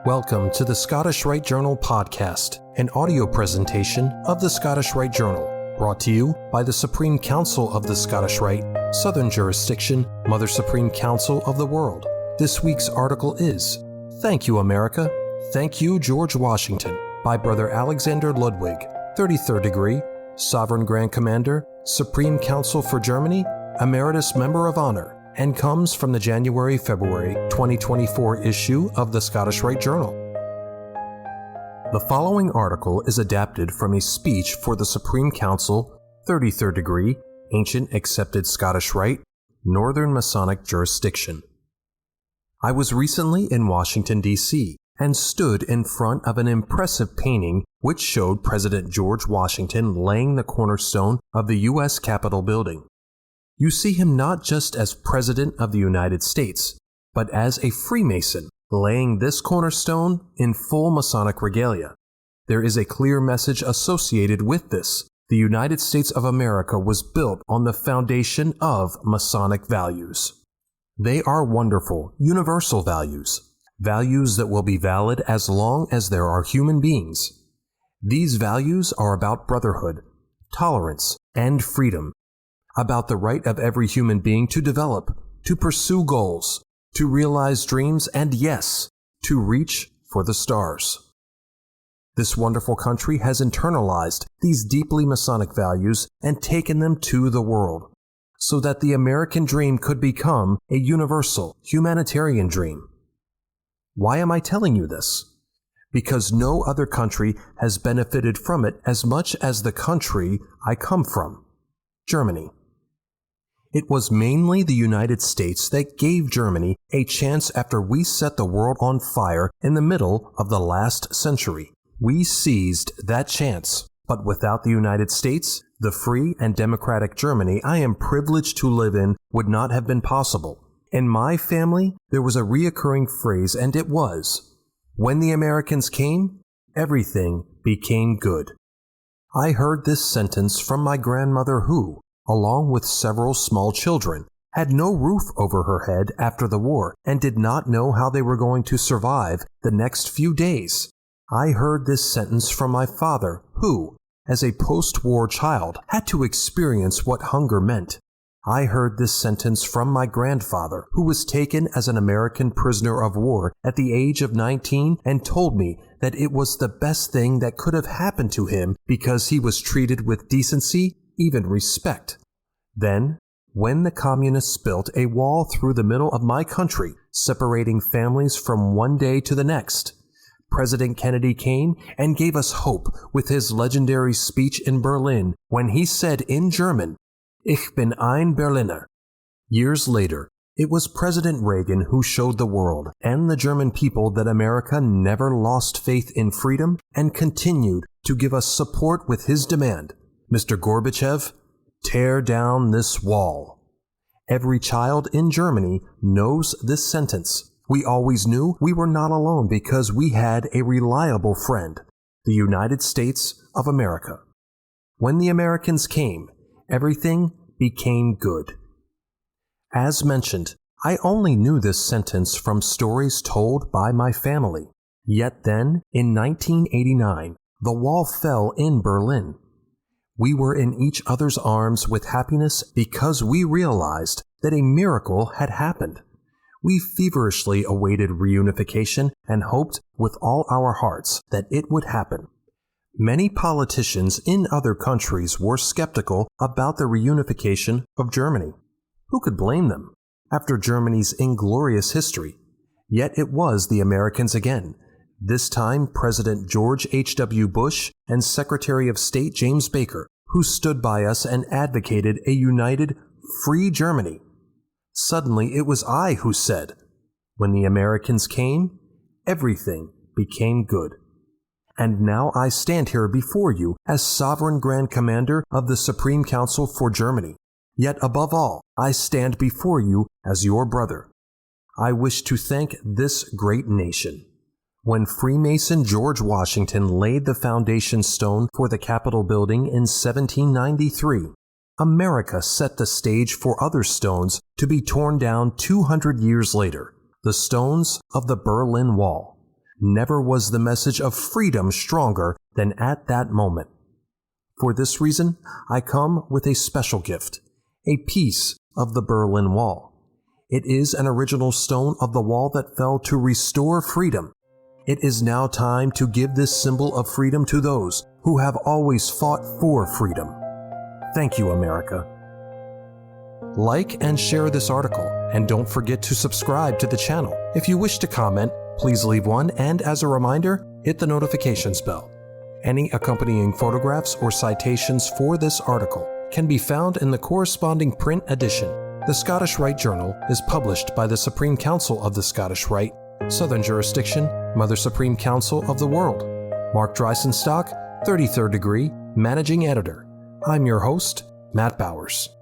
Welcome to the Scottish Rite Journal podcast, an audio presentation of the Scottish Rite Journal, brought to you by the Supreme Council of the Scottish Rite, Southern Jurisdiction, Mother Supreme Council of the World. This week's article is Thank You, America. Thank You, George Washington, by Brother Alexander Ludwig, 33rd degree, Sovereign Grand Commander, Supreme Council for Germany, Emeritus Member of Honor, and comes from the January-February 2024 issue of the Scottish Rite Journal. The following article is adapted from a speech for the Supreme Council, 33rd degree, Ancient Accepted Scottish Rite, Northern Masonic Jurisdiction. I was recently in Washington, D.C., and stood in front of an impressive painting which showed President George Washington laying the cornerstone of the U.S. Capitol building. You see him not just as President of the United States, but as a Freemason, laying this cornerstone in full Masonic regalia. There is a clear message associated with this. The United States of America was built on the foundation of Masonic values. They are wonderful, universal values, values that will be valid as long as there are human beings. These values are about brotherhood, tolerance, and freedom, about the right of every human being to develop, to pursue goals, to realize dreams, and yes, to reach for the stars. This wonderful country has internalized these deeply Masonic values and taken them to the world, so that the American dream could become a universal, humanitarian dream. Why am I telling you this? Because no other country has benefited from it as much as the country I come from, Germany. It was mainly the United States that gave Germany a chance after we set the world on fire in the middle of the last century. We seized that chance, but without the United States, the free and democratic Germany I am privileged to live in would not have been possible. In my family, there was a reoccurring phrase, and it was, when the Americans came, everything became good. I heard this sentence from my grandmother who, along with several small children, had no roof over her head after the war and did not know how they were going to survive the next few days. I heard this sentence from my father who, as a post-war child, had to experience what hunger meant. I heard this sentence from my grandfather, who was taken as an American prisoner of war at the age of 19 and told me that it was the best thing that could have happened to him because he was treated with decency, even respect. Then, when the communists built a wall through the middle of my country, separating families from one day to the next, President Kennedy came and gave us hope with his legendary speech in Berlin when he said in German, Ich bin ein Berliner. Years later, it was President Reagan who showed the world and the German people that America never lost faith in freedom and continued to give us support with his demand, Mr. Gorbachev, tear down this wall. Every child in Germany knows this sentence. We always knew we were not alone because we had a reliable friend, the United States of America. When the Americans came, everything became good. As mentioned, I only knew this sentence from stories told by my family. Yet then, in 1989, the wall fell in Berlin. We were in each other's arms with happiness because we realized that a miracle had happened. We feverishly awaited reunification and hoped with all our hearts that it would happen. Many politicians in other countries were skeptical about the reunification of Germany. Who could blame them? After Germany's inglorious history. Yet it was the Americans again. This time President George H.W. Bush and Secretary of State James Baker, who stood by us and advocated a united, free Germany. Suddenly it was I who said, when the Americans came, everything became good. And now I stand here before you as Sovereign Grand Commander of the Supreme Council for Germany. Yet above all, I stand before you as your brother. I wish to thank this great nation. When Freemason George Washington laid the foundation stone for the Capitol building in 1793, America set the stage for other stones to be torn down 200 years later, the stones of the Berlin Wall. Never was the message of freedom stronger than at that moment. For this reason, I come with a special gift, a piece of the Berlin Wall. It is an original stone of the wall that fell to restore freedom. It is now time to give this symbol of freedom to those who have always fought for freedom. Thank you, America. Like and share this article, and don't forget to subscribe to the channel. If you wish to comment, please leave one, and as a reminder, hit the notifications bell. Any accompanying photographs or citations for this article can be found in the corresponding print edition. The Scottish Rite Journal is published by the Supreme Council of the Scottish Rite, Southern Jurisdiction, Mother Supreme Council of the World. Mark Dreisenstock, 33rd degree, Managing Editor. I'm your host, Matt Bowers.